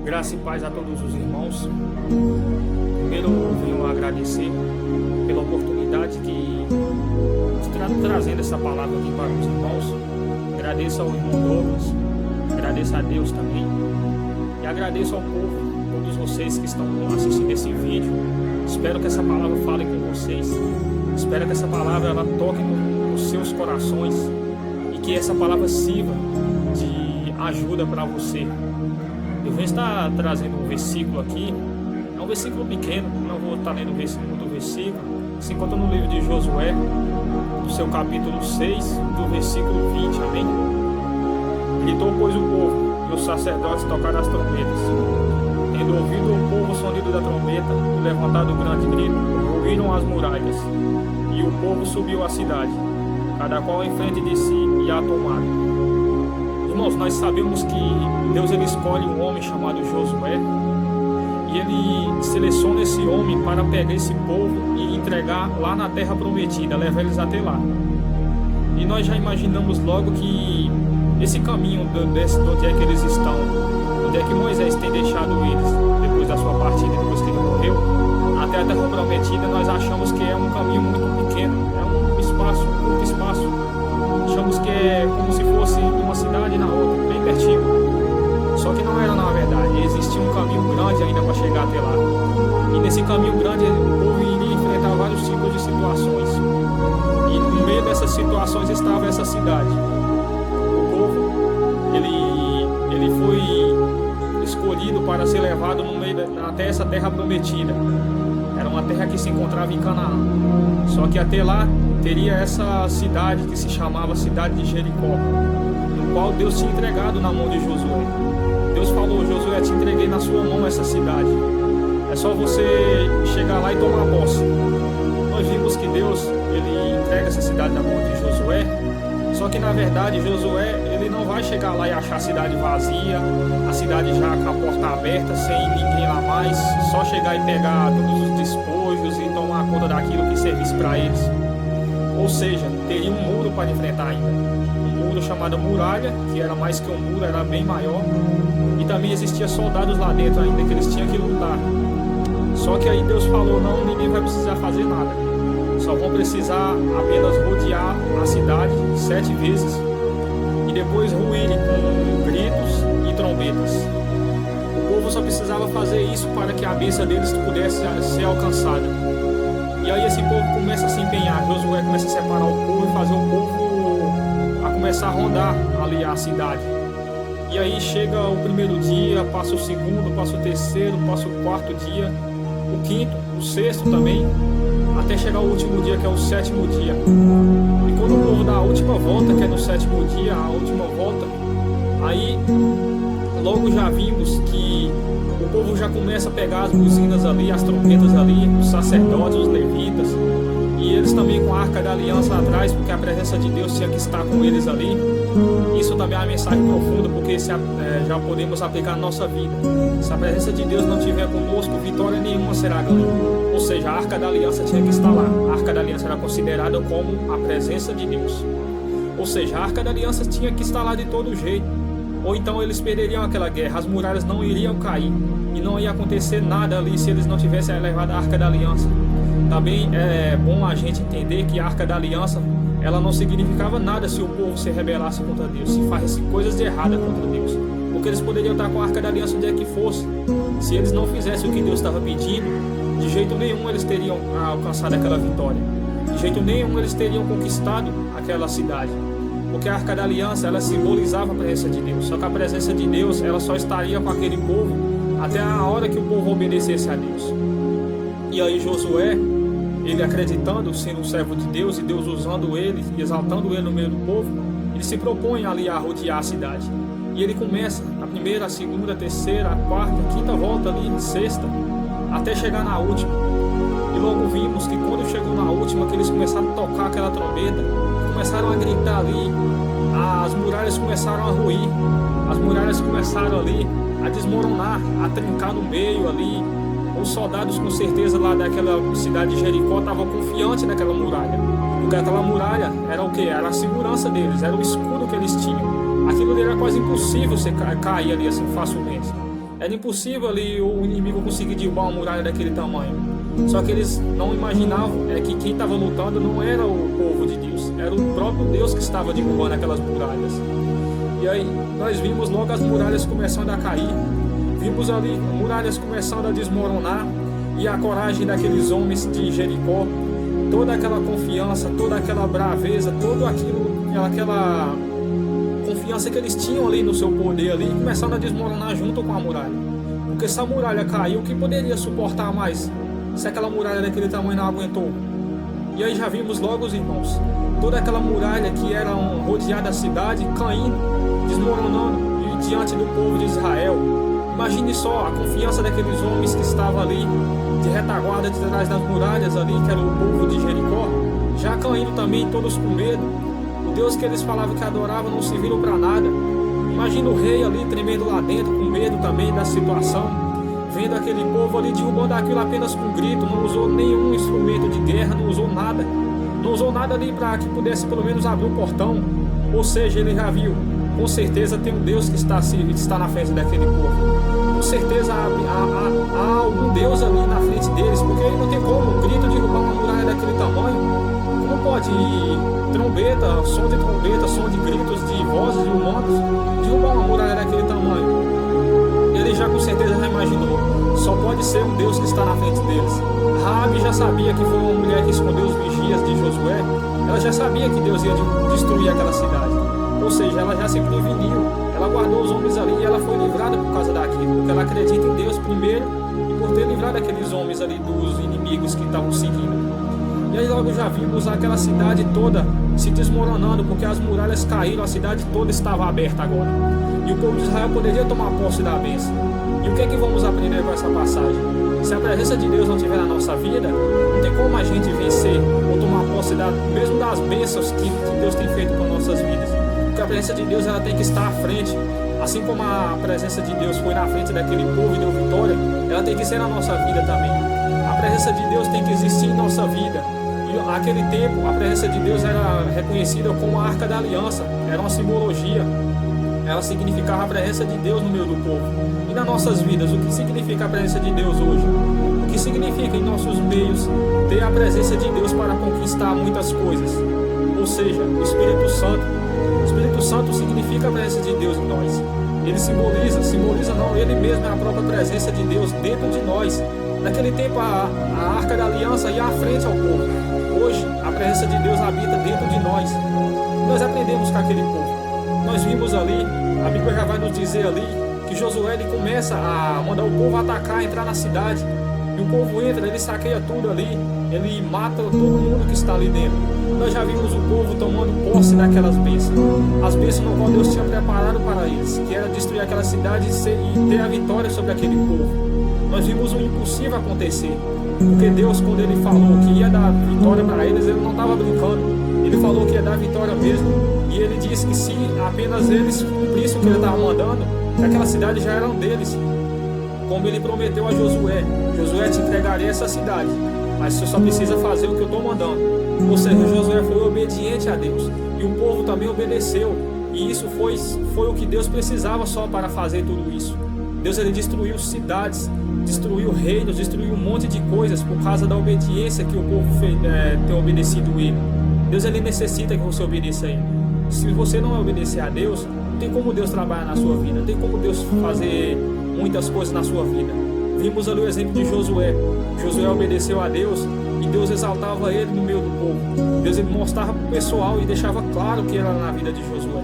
Graça e paz a todos os irmãos. Primeiro eu venho agradecer pela oportunidade de estar trazendo essa palavra aqui para os irmãos. Agradeço ao irmão Douglas, agradeço a Deus também e agradeço ao povo, todos vocês que estão assistindo esse vídeo. Espero que essa palavra fale com vocês, espero que essa palavra ela toque nos seus corações e que essa palavra sirva de ajuda para você. Eu vou estar trazendo um versículo aqui, é um versículo pequeno, não vou estar lendo muito versículo. Se encontra no livro de Josué, no seu capítulo 6, do versículo 20, amém? Gritou, pois, o povo, e os sacerdotes tocaram as trombetas. Tendo ouvido o povo o sonido da trombeta, e levantado o grande grito, ruíram as muralhas, e o povo subiu à cidade, cada qual em frente de si, e a tomaram. Irmãos, nós sabemos que Deus ele escolhe um homem chamado Josué e ele seleciona esse homem para pegar esse povo e entregar lá na terra prometida, levar eles até lá. E nós já imaginamos logo que esse caminho de onde é que eles estão, onde é que Moisés tem deixado eles depois da sua partida, depois que ele morreu, até a terra prometida, nós achamos que é um caminho muito pequeno, é um espaço, um curto espaço. Achamos que é como se fosse de uma cidade na outra, bem pertinho. Só que não era na verdade, existia um caminho grande ainda para chegar até lá. E nesse caminho grande o povo iria enfrentar vários tipos de situações. E no meio dessas situações estava essa cidade. O povo, ele foi escolhido para ser levado até essa terra prometida. Era uma terra que se encontrava em Canaã. Só que até lá teria essa cidade que se chamava Cidade de Jericó, no qual Deus tinha entregado na mão de Josué. Deus falou, Josué, te entreguei na sua mão essa cidade. É só você chegar lá e tomar posse. Nós vimos que Deus ele entrega essa cidade na mão de Josué. Só que na verdade Josué ele não vai chegar lá e achar a cidade vazia, a cidade já com a porta aberta, sem ninguém lá mais, só chegar e pegar todos os despojos e tomar conta daquilo que servisse para eles. Ou seja, teria um muro para enfrentar ainda. Um muro chamado muralha, que era mais que um muro, era bem maior. E também existia soldados lá dentro ainda que eles tinham que lutar. Só que aí Deus falou, não, ninguém vai precisar fazer nada. Só vão precisar apenas rodear a cidade 7 vezes. E depois ruírem com gritos e trombetas. O povo só precisava fazer isso para que a bênção deles pudesse ser alcançada. E aí esse povo começa a se empenhar, Josué começa a separar o povo e fazer o povo a começar a rondar ali a cidade. E aí chega o primeiro dia, passa o segundo, passa o terceiro, passa o quarto dia, o quinto, o sexto também, até chegar o último dia, que é o sétimo dia. E quando o povo dá a última volta, que é no sétimo dia, a última volta, aí logo já vimos que o povo já começa a pegar as buzinas ali, as trompetas ali, os sacerdotes, os levitas, e eles também com a arca da aliança atrás, porque a presença de Deus tinha que estar com eles ali. Isso também é uma mensagem profunda, porque já podemos aplicar na nossa vida. Se a presença de Deus não estiver conosco, vitória nenhuma será ganha. Ou seja, a arca da aliança tinha que estar lá. A arca da aliança era considerada como a presença de Deus. Ou seja, a arca da aliança tinha que estar lá de todo jeito. Ou então eles perderiam aquela guerra, as muralhas não iriam cair e não ia acontecer nada ali se eles não tivessem levado a Arca da Aliança. Também é bom a gente entender que a Arca da Aliança ela não significava nada se o povo se rebelasse contra Deus, se fizesse coisas de errada contra Deus, porque eles poderiam estar com a Arca da Aliança onde é que fosse. Se eles não fizessem o que Deus estava pedindo, de jeito nenhum eles teriam alcançado aquela vitória, de jeito nenhum eles teriam conquistado aquela cidade. Porque a Arca da Aliança, ela simbolizava a presença de Deus. Só que a presença de Deus, ela só estaria com aquele povo até a hora que o povo obedecesse a Deus. E aí Josué, ele acreditando, sendo um servo de Deus, e Deus usando ele, exaltando ele no meio do povo, ele se propõe ali a rodear a cidade. E ele começa a primeira, a segunda, a terceira, a quarta, a quinta volta ali, sexta, até chegar na última. E logo vimos que quando chegou na última, que eles começaram a tocar aquela trombeta, começaram a gritar ali, as muralhas começaram a ruir, as muralhas começaram ali a desmoronar, a trincar no meio ali. Os soldados com certeza lá daquela cidade de Jericó estavam confiantes naquela muralha, porque aquela muralha era o que? Era a segurança deles, era o escudo que eles tinham. aquilo ali era quase impossível você cair ali assim facilmente. Era impossível ali o inimigo conseguir derrubar uma muralha daquele tamanho. Só que eles não imaginavam que quem estava lutando não era o povo de Deus, era o próprio Deus que estava derrubando aquelas muralhas. E aí nós vimos logo as muralhas começando a cair, vimos ali muralhas começando a desmoronar, e a coragem daqueles homens de Jericó, toda aquela confiança, toda aquela braveza, tudo aquilo, aquela confiança que eles tinham ali no seu poder ali, começando a desmoronar junto com a muralha. Porque se a muralha caiu, o que poderia suportar mais se aquela muralha daquele tamanho não aguentou? E aí já vimos logo, os irmãos, toda aquela muralha que era rodeada a cidade caindo, desmoronando diante do povo de Israel. Imagine só a confiança daqueles homens que estavam ali de retaguarda de trás das muralhas ali, que era o povo de Jericó, já caindo também, todos com medo. O Deus que eles falavam que adoravam não serviram para nada. Imagina o rei ali tremendo lá dentro, com medo também da situação, vendo aquele povo ali derrubando aquilo apenas com grito, não usou nenhum instrumento de guerra, não usou nada. Não usou nada ali para que pudesse pelo menos abrir um portão. Ou seja, ele já viu, com certeza tem um Deus que está na frente daquele povo. Com certeza há algum Deus ali na frente deles, porque aí não tem como um grito derrubar uma muralha daquele tamanho. Como pode trombeta, som de gritos, de vozes de humanos derrubar uma muralha daquele tamanho? Ele já com certeza já imaginou, só pode ser um Deus que está na frente deles. Raabe já sabia que foi uma mulher que escondeu os vigias de Josué. Ela já sabia que Deus ia destruir aquela cidade. Ou seja, ela já se preveniu, ela guardou os homens ali e ela foi livrada por causa daquilo, porque ela acredita em Deus primeiro e por ter livrado aqueles homens ali dos inimigos que estavam seguindo. E aí logo já vimos aquela cidade toda se desmoronando, porque as muralhas caíram, a cidade toda estava aberta agora. E o povo de Israel poderia tomar posse da bênção. E o que é que vamos aprender com essa passagem? Se a presença de Deus não estiver na nossa vida, não tem como a gente vencer ou tomar posse mesmo das bênçãos que Deus tem feito com nossas vidas. Porque a presença de Deus ela tem que estar à frente. Assim como a presença de Deus foi na frente daquele povo e deu vitória, ela tem que ser na nossa vida também. A presença de Deus tem que existir em nossa vida. E naquele tempo, a presença de Deus era reconhecida como a Arca da Aliança. Era uma simbologia. Ela significava a presença de Deus no meio do povo. E nas nossas vidas, o que significa a presença de Deus hoje? O que significa em nossos meios ter a presença de Deus para conquistar muitas coisas? Ou seja, o Espírito Santo. O Espírito Santo significa a presença de Deus em nós. Ele simboliza não, ele mesmo é a própria presença de Deus dentro de nós. Naquele tempo a Arca da Aliança ia à frente ao povo. Hoje a presença de Deus habita dentro de nós. Nós aprendemos com aquele povo. Nós vimos ali, a Bíblia já vai nos dizer ali, que Josué ele começa a mandar o povo atacar, entrar na cidade. E o povo entra, ele saqueia tudo ali, ele mata todo mundo que está ali dentro. Nós já vimos o povo tomando posse daquelas bênçãos. As bênçãos no qual Deus tinha preparado para eles, que era destruir aquela cidade e ter a vitória sobre aquele povo. Nós vimos o impossível acontecer. Porque Deus, quando ele falou que ia dar vitória para eles, ele não estava brincando. Ele falou que ia dar vitória mesmo. E ele disse que se apenas eles cumprissem o que ele estava mandando, que aquela cidade já era deles. Como ele prometeu a Josué: Josué, te entregarei essa cidade, mas você só precisa fazer o que eu estou mandando. Ou seja, Josué foi obediente a Deus. E o povo também obedeceu. E isso foi o que Deus precisava só para fazer tudo isso. Deus ele destruiu cidades, destruiu reinos, destruiu um monte de coisas por causa da obediência que o povo tem obedecido ele. Deus ele necessita que você obedeça a ele. Se você não obedecer a Deus, não tem como Deus trabalhar na sua vida, não tem como Deus fazer muitas coisas na sua vida. Vimos ali o exemplo de Josué. Josué obedeceu a Deus e Deus exaltava ele no meio do povo. Deus ele mostrava para o pessoal e deixava claro que era na vida de Josué,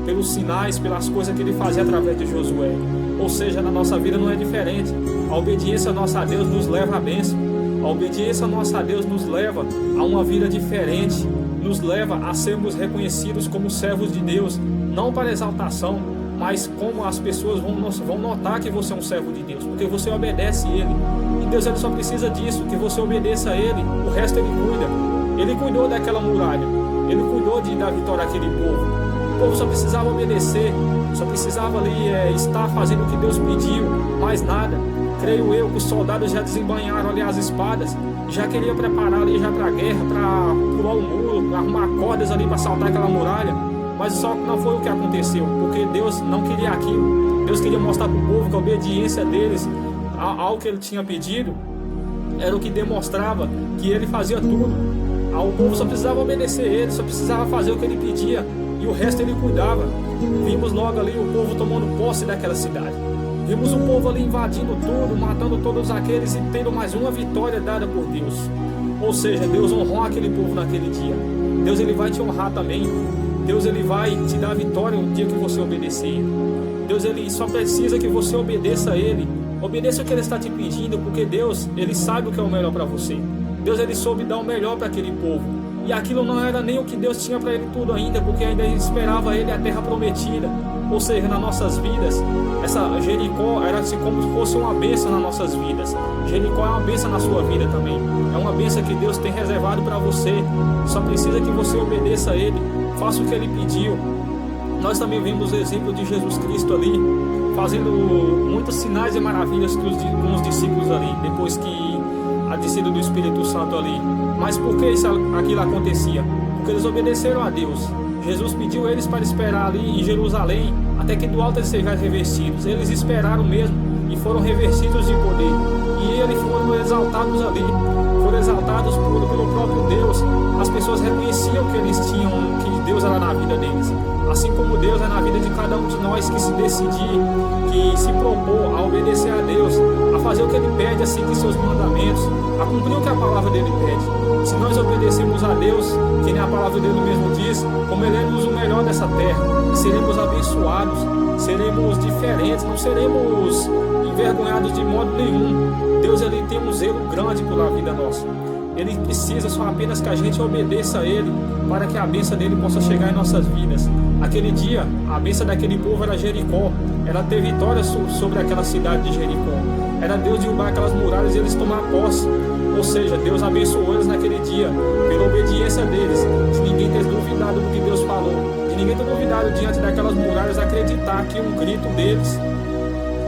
pelos sinais, pelas coisas que ele fazia através de Josué. Ou seja, na nossa vida não é diferente. A obediência nossa a Deus nos leva à bênção. A obediência nossa a Deus nos leva a uma vida diferente, nos leva a sermos reconhecidos como servos de Deus, não para exaltação, mas como as pessoas vão notar que você é um servo de Deus, porque você obedece a Ele. E Deus ele só precisa disso, que você obedeça a Ele, o resto Ele cuida. Ele cuidou daquela muralha, Ele cuidou de dar vitória àquele povo. O povo só precisava obedecer, só precisava ali estar fazendo o que Deus pediu, mais nada. Creio eu que os soldados já desembanharam ali as espadas, já queriam preparar ali já para a guerra, para pular o muro, arrumar cordas ali para saltar aquela muralha. Mas só que não foi o que aconteceu, porque Deus não queria aquilo. Deus queria mostrar para o povo que a obediência deles ao que ele tinha pedido era o que demonstrava que ele fazia tudo. O povo só precisava obedecer ele, só precisava fazer o que ele pedia, e o resto ele cuidava. Vimos logo ali o povo tomando posse daquela cidade. Vimos o povo ali invadindo tudo, matando todos aqueles e tendo mais uma vitória dada por Deus. Ou seja, Deus honrou aquele povo naquele dia. Deus ele vai te honrar também. Deus ele vai te dar vitória no dia que você obedecer ele. Deus ele só precisa que você obedeça a ele. Obedeça o que ele está te pedindo, porque Deus ele sabe o que é o melhor para você. Deus ele soube dar o melhor para aquele povo. E aquilo não era nem o que Deus tinha para ele tudo ainda, porque ainda esperava ele a terra prometida. Ou seja, nas nossas vidas, essa Jericó era assim como se fosse uma bênção nas nossas vidas. Jericó é uma bênção na sua vida também. É uma bênção que Deus tem reservado para você. Só precisa que você obedeça a ele, faça o que ele pediu. Nós também vimos o exemplo de Jesus Cristo ali, fazendo muitos sinais e maravilhas com os discípulos ali, depois que a descida do Espírito Santo ali. Mas por que aquilo acontecia? Porque eles obedeceram a Deus. Jesus pediu eles para esperar ali em Jerusalém, até que do alto eles sejam revestidos. Eles esperaram mesmo e foram revestidos de poder. E eles foram exaltados ali, foram exaltados pelo próprio Deus. As pessoas reconheciam que eles tinham, que Deus era na vida deles. Assim como Deus é na vida de cada um de nós que se decidir, que se propor a obedecer a Deus, a fazer o que Ele pede, a seguir seus mandamentos, a cumprir o que a palavra dele pede. Se nós obedecemos a Deus, que nem a palavra dele mesmo diz, comeremos o melhor dessa terra, seremos abençoados, seremos diferentes, não seremos envergonhados de modo nenhum. Deus ele tem um zelo grande pela vida nossa. Ele precisa só apenas que a gente obedeça a Ele, para que a bênção dele possa chegar em nossas vidas. Aquele dia, a bênção daquele povo era Jericó, era ter vitória sobre aquela cidade de Jericó. Era Deus derrubar aquelas muralhas e eles tomar posse. Ou seja, Deus abençoou eles naquele dia, pela obediência deles, de ninguém ter duvidado do que Deus falou, de ninguém ter duvidado diante daquelas muralhas, acreditar que um grito deles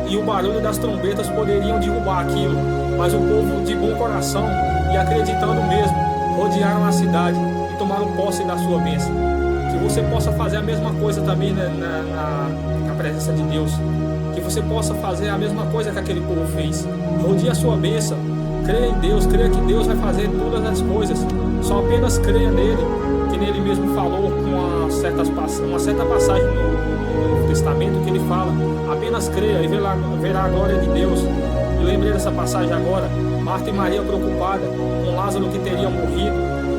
e o barulho das trombetas poderiam derrubar aquilo. Mas o povo de bom coração e acreditando mesmo, rodearam a cidade e tomaram posse da sua bênção. Que você possa fazer a mesma coisa também na presença de Deus. Que você possa fazer a mesma coisa que aquele povo fez. Rodie a sua bênção. Creia em Deus, creia que Deus vai fazer todas as coisas. Só apenas creia nele, que nele mesmo falou com uma certa passagem no Novo Testamento que ele fala: apenas creia e verá a glória de Deus. E lembrei dessa passagem agora. Marta e Maria preocupada com Lázaro que teria morrido.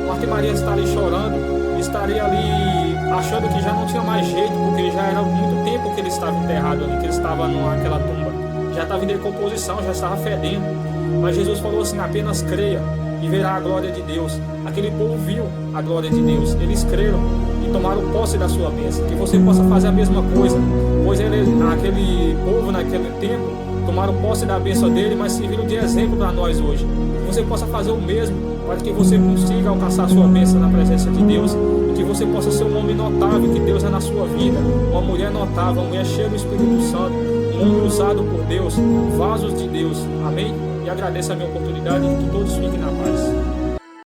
Marta e Maria estaria chorando, estaria ali achando que já não tinha mais jeito, porque já era muito tempo que ele estava enterrado ali, que ele estava naquela tumba. Já estava em decomposição, já estava fedendo. Mas Jesus falou assim: apenas creia e verá a glória de Deus. Aquele povo viu a glória de Deus, eles creram e tomaram posse da sua bênção. Que você possa fazer a mesma coisa, pois aquele povo naquele tempo tomaram posse da bênção dele, mas serviram de exemplo para nós hoje. Que você possa fazer o mesmo, para que você consiga alcançar a sua bênção na presença de Deus, e que você possa ser um homem notável, que Deus é na sua vida, uma mulher notável, uma mulher cheia do Espírito Santo, um homem usado por Deus, vasos de Deus. Amém? E agradeço a minha oportunidade e que todos fiquem na paz.